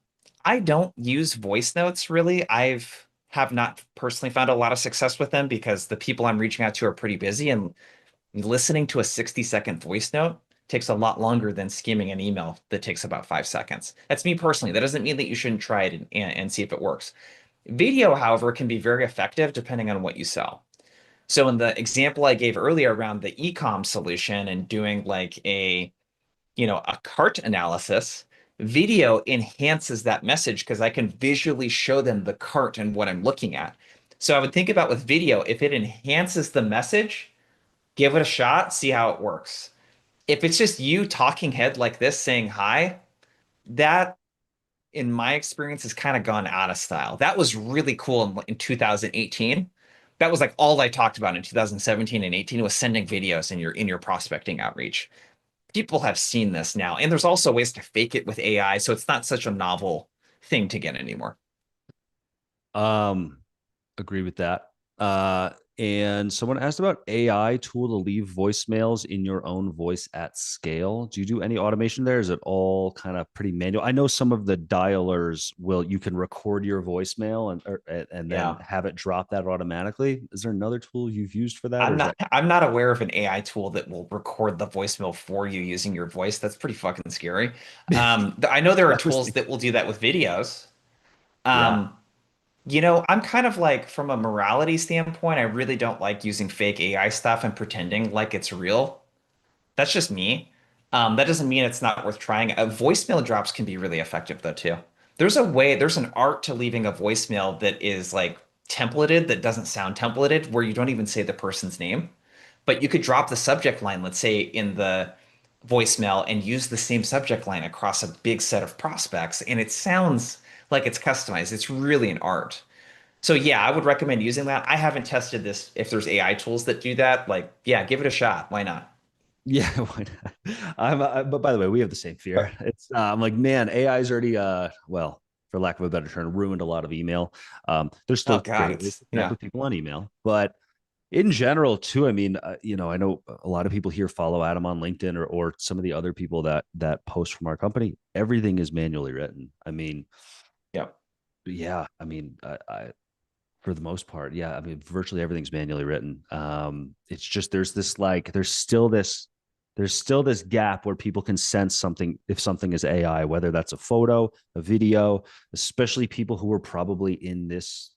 I don't use voice notes really. Have not personally found a lot of success with them because the people I'm reaching out to are pretty busy and Listening to a 60-second voice note takes a lot longer than skimming an email that takes about 5 seconds. That's me personally. That doesn't mean that you shouldn't try it and see if it works. Video, however, can be very effective depending on what you sell. So in the example I gave earlier around the e-com solution and doing like a cart analysis, video enhances that message because I can visually show them the cart and what I'm looking at. So I would think about with video, if it enhances the message, give it a shot, see how it works. If it's just you talking head like this saying hi, that in my experience has kind of gone out of style. That was really cool in 2018. That was like all I talked about in 2017 and 18 was sending videos in your prospecting outreach. People have seen this now, and there's also ways to fake it with AI, so it's not such a novel thing to get anymore. Agree with that. And someone asked about AI tool to leave voicemails in your own voice at scale. Do you do any automation there? Is it all kind of pretty manual? I know some of the dialers you can record your voicemail and then Yeah. have it drop that automatically. Is there another tool you've used for that? I'm not aware of an AI tool that will record the voicemail for you using your voice. That's pretty fucking scary. I know there are tools that will do that with videos. Yeah. I'm kind of like, from a morality standpoint, I really don't like using fake AI stuff and pretending like it's real. That's just me. That doesn't mean it's not worth trying. Voicemail drops can be really effective though too. There's an art to leaving a voicemail that is like templated, that doesn't sound templated, where you don't even say the person's name, but you could drop the subject line, let's say in the voicemail, and use the same subject line across a big set of prospects, and it sounds like it's customized. It's really an art. So yeah, I would recommend using that. I haven't tested this if there's AI tools that do that. Like, yeah, give it a shot. Why not? Yeah, why not? But by the way, we have the same fear. It's I'm like, man, AI's already well, for lack of a better term, ruined a lot of email. There's Oh still God, great ways it's to connect yeah. with people on email, but in general, too, I mean, I know a lot of people here follow Adam on LinkedIn or some of the other people that post from our company. Everything is manually written. I mean, Yeah. yeah, I mean, I for the most part, yeah, I mean, virtually everything's manually written. It's just there's still this gap where people can sense something if something is AI, whether that's a photo, a video, especially people who are probably in this,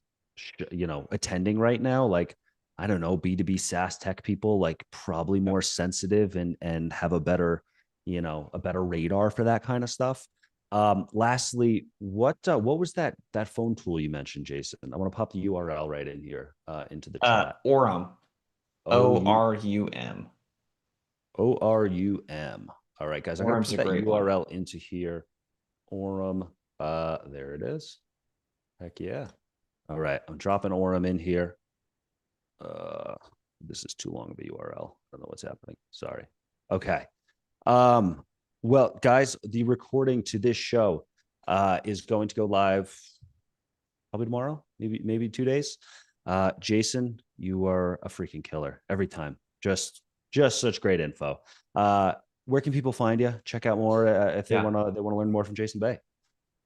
attending right now, like I don't know, B2B SaaS tech people, like probably more sensitive and have a better radar for that kind of stuff. Lastly, what was that phone tool you mentioned, Jason? I want to pop the URL right in here into the chat. Orum. O U ORUM. ORUM. All right, guys, I'm gonna Orum's put a that great one. URL into here. Orem. There it is. Heck yeah. All right, I'm dropping Orem in here. This is too long of a URL. I don't know what's happening. Sorry. Okay. Well, guys, the recording to this show is going to go live probably tomorrow, maybe 2 days. Jason, you are a freaking killer every time. Just such great info. Where can people find you? Check out more if they Yeah. want to learn more from Jason Bay.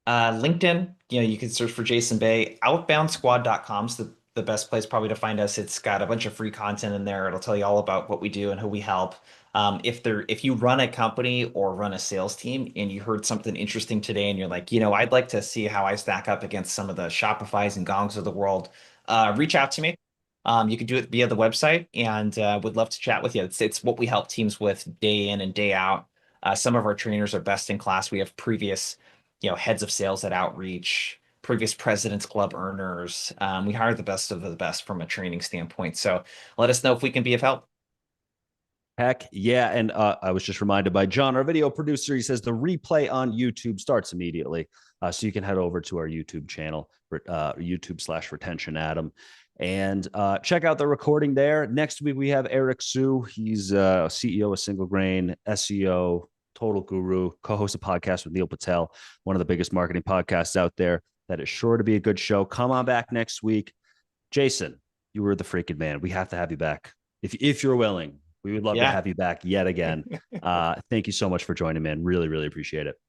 LinkedIn, you can search for Jason Bay. Outboundsquad.com is the best place probably to find us. It's got a bunch of free content in there. It'll tell you all about what we do and who we help. If you run a company or run a sales team and you heard something interesting today and you're like, I'd like to see how I stack up against some of the Shopifys and Gongs of the world, reach out to me. You can do it via the website, and would love to chat with you. It's what we help teams with day in and day out. Some of our trainers are best in class. We have previous heads of sales at Outreach, previous President's Club earners. We hire the best of the best from a training standpoint. So let us know if we can be of help. Heck yeah. And I was just reminded by John, our video producer. He says the replay on YouTube starts immediately. So you can head over to our YouTube channel, YouTube/Retention Adam, and check out the recording there. Next week, we have Eric Sue. He's CEO of Single Grain, SEO, total guru, co-host a podcast with Neil Patel, one of the biggest marketing podcasts out there. That is sure to be a good show. Come on back next week. Jason, you were the freaking man. We have to have you back. If you're willing, we would love to Yeah. have you back yet again. Thank you so much for joining, man. Really, really appreciate it.